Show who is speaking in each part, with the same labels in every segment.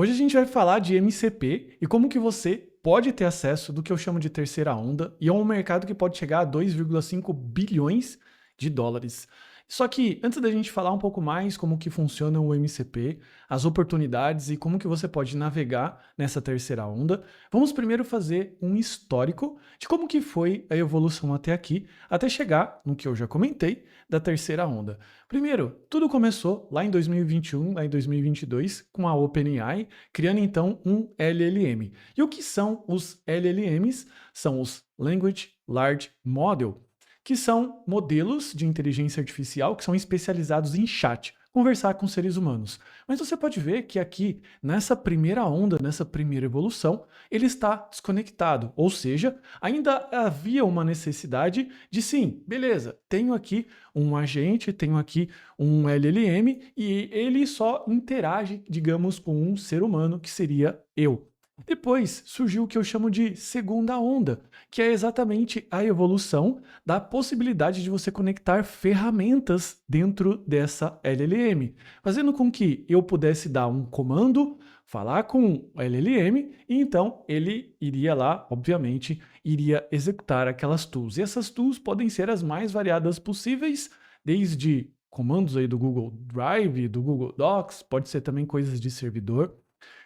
Speaker 1: Hoje a gente vai falar de MCP e como que você pode ter acesso do que eu chamo de terceira onda, e é um mercado que pode chegar a 2,5 bilhões de dólares. Só que antes da gente falar um pouco mais como que funciona o MCP, as oportunidades e como que você pode navegar nessa terceira onda, vamos primeiro fazer um histórico de como que foi a evolução até aqui, até chegar no que eu já comentei da terceira onda. Primeiro, tudo começou lá em 2021, lá em 2022, com a OpenAI, criando então um LLM. E o que são os LLMs? São os Language Large Model, que são modelos de inteligência artificial que são especializados em chat, conversar com seres humanos. Mas você pode ver que aqui, nessa primeira onda, nessa primeira evolução, ele está desconectado, ou seja, ainda havia uma necessidade de sim, beleza, tenho aqui um agente, tenho aqui um LLM e ele só interage, digamos, com um ser humano que seria eu. Depois surgiu o que eu chamo de segunda onda, que é exatamente a evolução da possibilidade de você conectar ferramentas dentro dessa LLM, fazendo com que eu pudesse dar um comando, falar com o LLM e então ele iria lá, obviamente, iria executar aquelas tools. E essas tools podem ser as mais variadas possíveis, desde comandos aí do Google Drive, do Google Docs, pode ser também coisas de servidor.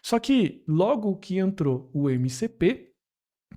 Speaker 1: Só que logo que entrou o MCP,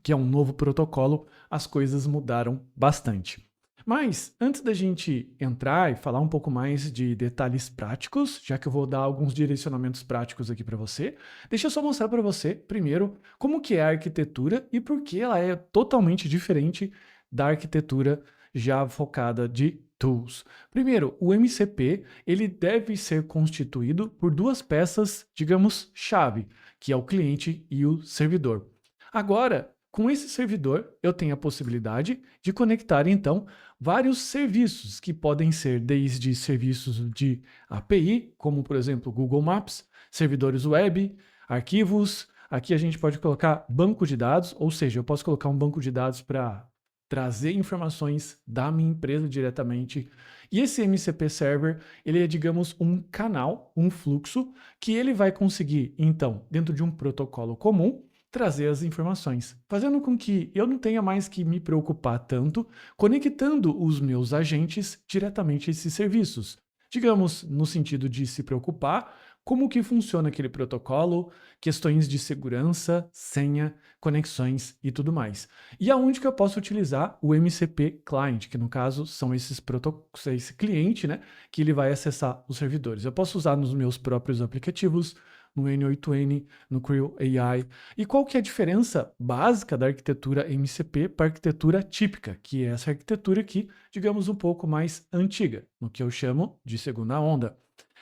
Speaker 1: que é um novo protocolo, as coisas mudaram bastante. Mas antes da gente entrar e falar um pouco mais de detalhes práticos, já que eu vou dar alguns direcionamentos práticos aqui para você, deixa eu só mostrar para você primeiro como que é a arquitetura e por que ela é totalmente diferente da arquitetura já focada de tools. Primeiro, o MCP, ele deve ser constituído por duas peças, digamos, chave, que é o cliente e o servidor. Agora, com esse servidor, eu tenho a possibilidade de conectar, então, vários serviços, que podem ser desde serviços de API, como, por exemplo, Google Maps, servidores web, arquivos. Aqui a gente pode colocar banco de dados, ou seja, eu posso colocar um banco de dados para trazer informações da minha empresa diretamente. E esse MCP Server, ele é, digamos, um canal, um fluxo, que ele vai conseguir, então, dentro de um protocolo comum, trazer as informações, fazendo com que eu não tenha mais que me preocupar tanto conectando os meus agentes diretamente a esses serviços. Digamos, no sentido de se preocupar como que funciona aquele protocolo, questões de segurança, senha, conexões e tudo mais. E aonde que eu posso utilizar o MCP Client, que no caso são esses protocolos, esse cliente, né, que ele vai acessar os servidores. Eu posso usar nos meus próprios aplicativos, no N8N, no Creo AI. E qual que é a diferença básica da arquitetura MCP para a arquitetura típica, que é essa arquitetura aqui, digamos, um pouco mais antiga, no que eu chamo de segunda onda?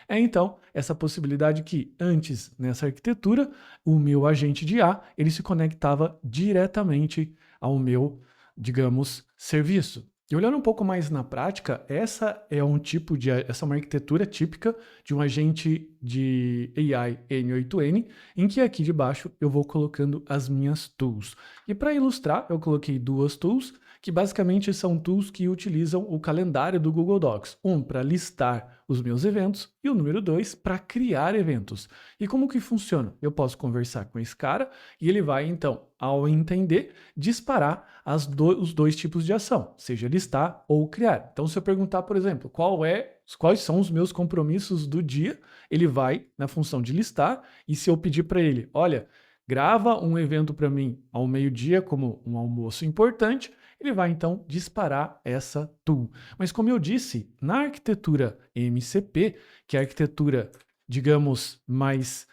Speaker 1: É então essa possibilidade que antes, nessa arquitetura, o meu agente de IA, ele se conectava diretamente ao meu, digamos, serviço. E olhando um pouco mais na prática, essa é uma arquitetura típica de um agente de AI N8N, em que aqui debaixo eu vou colocando as minhas tools. E para ilustrar, eu coloquei duas tools, que basicamente são tools que utilizam o calendário do Google Docs. Um para listar os meus eventos e o número 2 para criar eventos. E como que funciona? Eu posso conversar com esse cara e ele vai, então, ao entender, disparar os dois tipos de ação, seja listar ou criar. Então, se eu perguntar, por exemplo, quais são os meus compromissos do dia, ele vai na função de listar, e se eu pedir para ele, olha, grava um evento para mim ao meio-dia como um almoço importante, ele vai então disparar essa tool. Mas como eu disse, na arquitetura MCP, que é a arquitetura, digamos, mais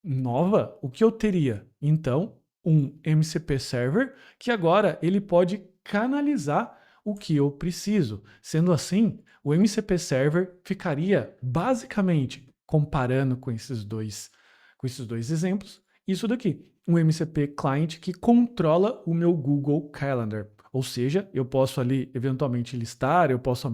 Speaker 1: nova, o que eu teria? Então, um MCP Server, que agora ele pode canalizar o que eu preciso. Sendo assim, o MCP Server ficaria basicamente, comparando com esses dois exemplos, isso daqui, um MCP Client que controla o meu Google Calendar. Ou seja, eu posso ali eventualmente listar, eu posso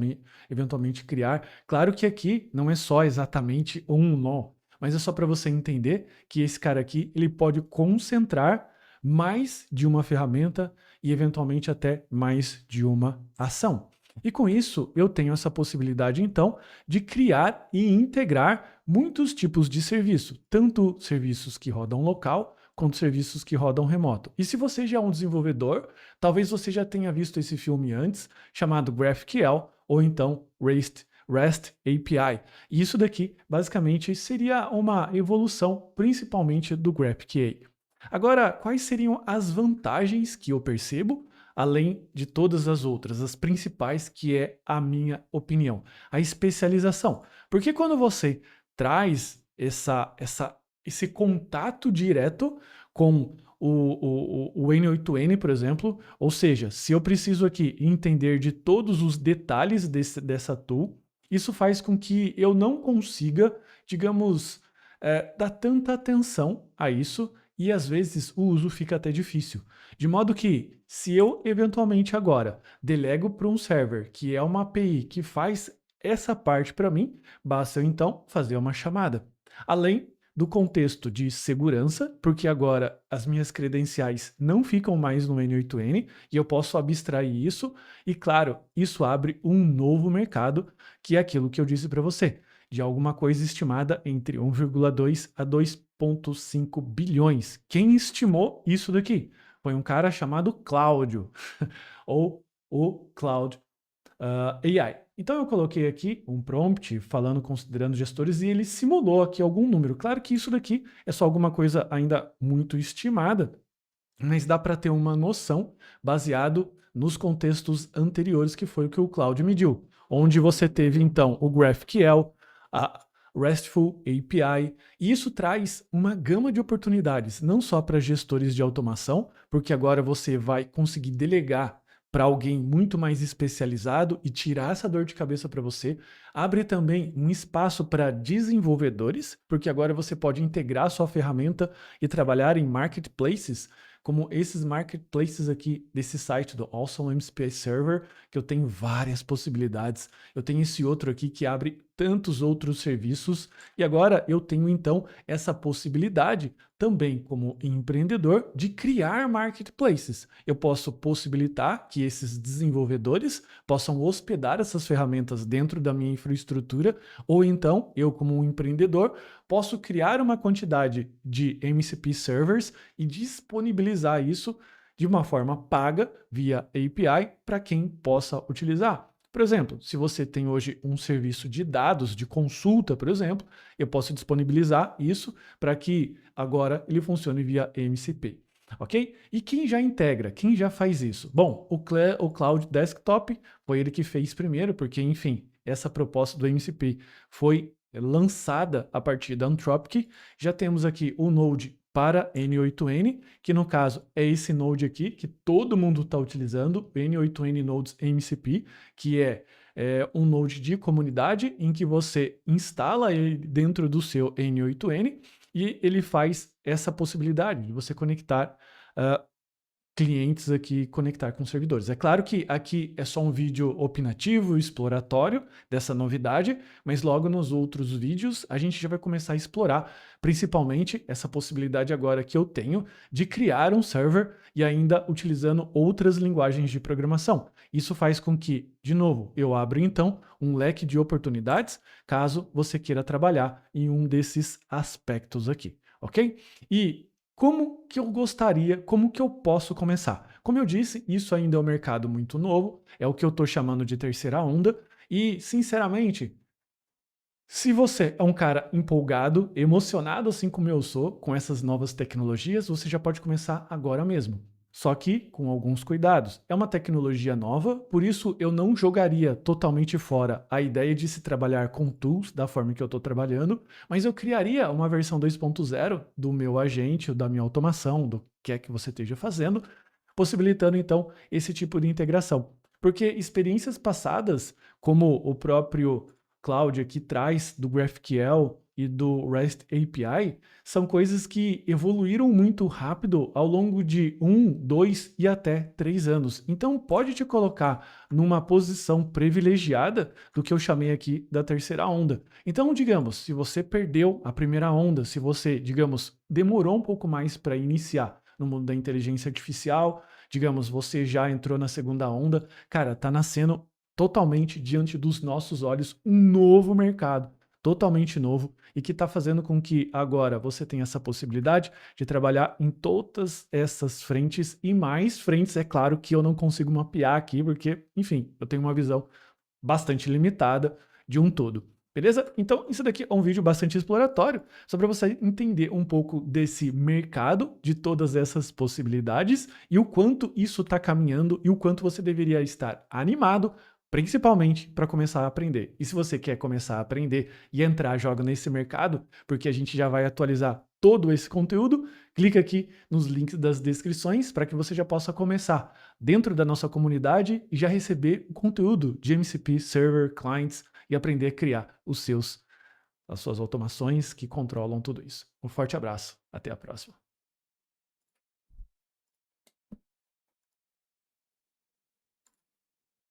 Speaker 1: eventualmente criar. Claro que aqui não é só exatamente um nó, mas é só para você entender que esse cara aqui ele pode concentrar mais de uma ferramenta e eventualmente até mais de uma ação. E com isso, eu tenho essa possibilidade, então, de criar e integrar muitos tipos de serviço, tanto serviços que rodam local, quanto serviços que rodam remoto. E se você já é um desenvolvedor, talvez você já tenha visto esse filme antes, chamado GraphQL, ou então REST API. E isso daqui, basicamente, seria uma evolução, principalmente do GraphQL. Agora, quais seriam as vantagens que eu percebo, além de todas as outras, as principais, que é a minha opinião? A especialização. Porque quando você traz esse contato direto com o N8N, por exemplo, ou seja, se eu preciso aqui entender de todos os detalhes dessa tool, isso faz com que eu não consiga, digamos, dar tanta atenção a isso e às vezes o uso fica até difícil. De modo que, se eu eventualmente agora delego para um server que é uma API que faz essa parte para mim, basta eu então fazer uma chamada. Além do contexto de segurança, porque agora as minhas credenciais não ficam mais no N8N e eu posso abstrair isso, e claro, isso abre um novo mercado, que é aquilo que eu disse para você, de alguma coisa estimada entre 1,2 a 2,5 bilhões. Quem estimou isso daqui? Foi um cara chamado Cláudio, ou o Cloud AI. Então eu coloquei aqui um prompt falando, considerando gestores, e ele simulou aqui algum número. Claro que isso daqui é só alguma coisa ainda muito estimada, mas dá para ter uma noção baseado nos contextos anteriores, que foi o que o Cloud mediu, onde você teve então o GraphQL, a RESTful API, e isso traz uma gama de oportunidades, não só para gestores de automação, porque agora você vai conseguir delegar para alguém muito mais especializado e tirar essa dor de cabeça para você. Abre também um espaço para desenvolvedores, porque agora você pode integrar sua ferramenta e trabalhar em marketplaces, como esses marketplaces aqui desse site do Awesome MCP Server, que eu tenho várias possibilidades. Eu tenho esse outro aqui que abre tantos outros serviços, e agora eu tenho então essa possibilidade também como empreendedor de criar marketplaces. Eu posso possibilitar que esses desenvolvedores possam hospedar essas ferramentas dentro da minha infraestrutura, ou então eu como um empreendedor posso criar uma quantidade de MCP servers e disponibilizar isso de uma forma paga via API para quem possa utilizar. Por exemplo, se você tem hoje um serviço de dados, de consulta, por exemplo, eu posso disponibilizar isso para que agora ele funcione via MCP. Ok? E quem já integra, quem já faz isso? Bom, o Cloud Desktop foi ele que fez primeiro, porque, enfim, essa proposta do MCP foi lançada a partir da Anthropic. Já temos aqui o Node para N8N, que no caso é esse Node aqui, que todo mundo está utilizando, o N8N Nodes MCP, que é um Node de comunidade, em que você instala ele dentro do seu N8N, e ele faz essa possibilidade de você conectar clientes aqui, conectar com servidores. É claro que aqui é só um vídeo opinativo, exploratório dessa novidade, mas logo nos outros vídeos a gente já vai começar a explorar principalmente essa possibilidade agora que eu tenho de criar um server e ainda utilizando outras linguagens de programação. Isso faz com que, de novo, eu abra então um leque de oportunidades caso você queira trabalhar em um desses aspectos aqui, ok? E como que eu gostaria, como que eu posso começar? Como eu disse, isso ainda é um mercado muito novo, é o que eu estou chamando de terceira onda, e, sinceramente, se você é um cara empolgado, emocionado, assim como eu sou, com essas novas tecnologias, você já pode começar agora mesmo. Só que com alguns cuidados. É uma tecnologia nova, por isso eu não jogaria totalmente fora a ideia de se trabalhar com tools da forma que eu estou trabalhando, mas eu criaria uma versão 2.0 do meu agente, da minha automação, do que é que você esteja fazendo, possibilitando então esse tipo de integração. Porque experiências passadas, como o próprio Cloud aqui traz do GraphQL e do REST API, são coisas que evoluíram muito rápido ao longo de 1, 2 e até 3 anos. Então pode te colocar numa posição privilegiada do que eu chamei aqui da terceira onda. Então, digamos, se você perdeu a primeira onda, se você, digamos, demorou um pouco mais para iniciar no mundo da inteligência artificial, digamos, você já entrou na segunda onda, cara, tá nascendo totalmente diante dos nossos olhos um novo mercado. totalmente novo e que está fazendo com que agora você tenha essa possibilidade de trabalhar em todas essas frentes e mais frentes, é claro que eu não consigo mapear aqui, porque, enfim, eu tenho uma visão bastante limitada de um todo. Beleza? Então, isso daqui é um vídeo bastante exploratório, só para você entender um pouco desse mercado, de todas essas possibilidades e o quanto isso está caminhando e o quanto você deveria estar animado, principalmente para começar a aprender. E se você quer começar a aprender e entrar joga nesse mercado, porque a gente já vai atualizar todo esse conteúdo, clica aqui nos links das descrições para que você já possa começar dentro da nossa comunidade e já receber o conteúdo de MCP, Server, Clients e aprender a criar as suas automações que controlam tudo isso. Um forte abraço, até a próxima.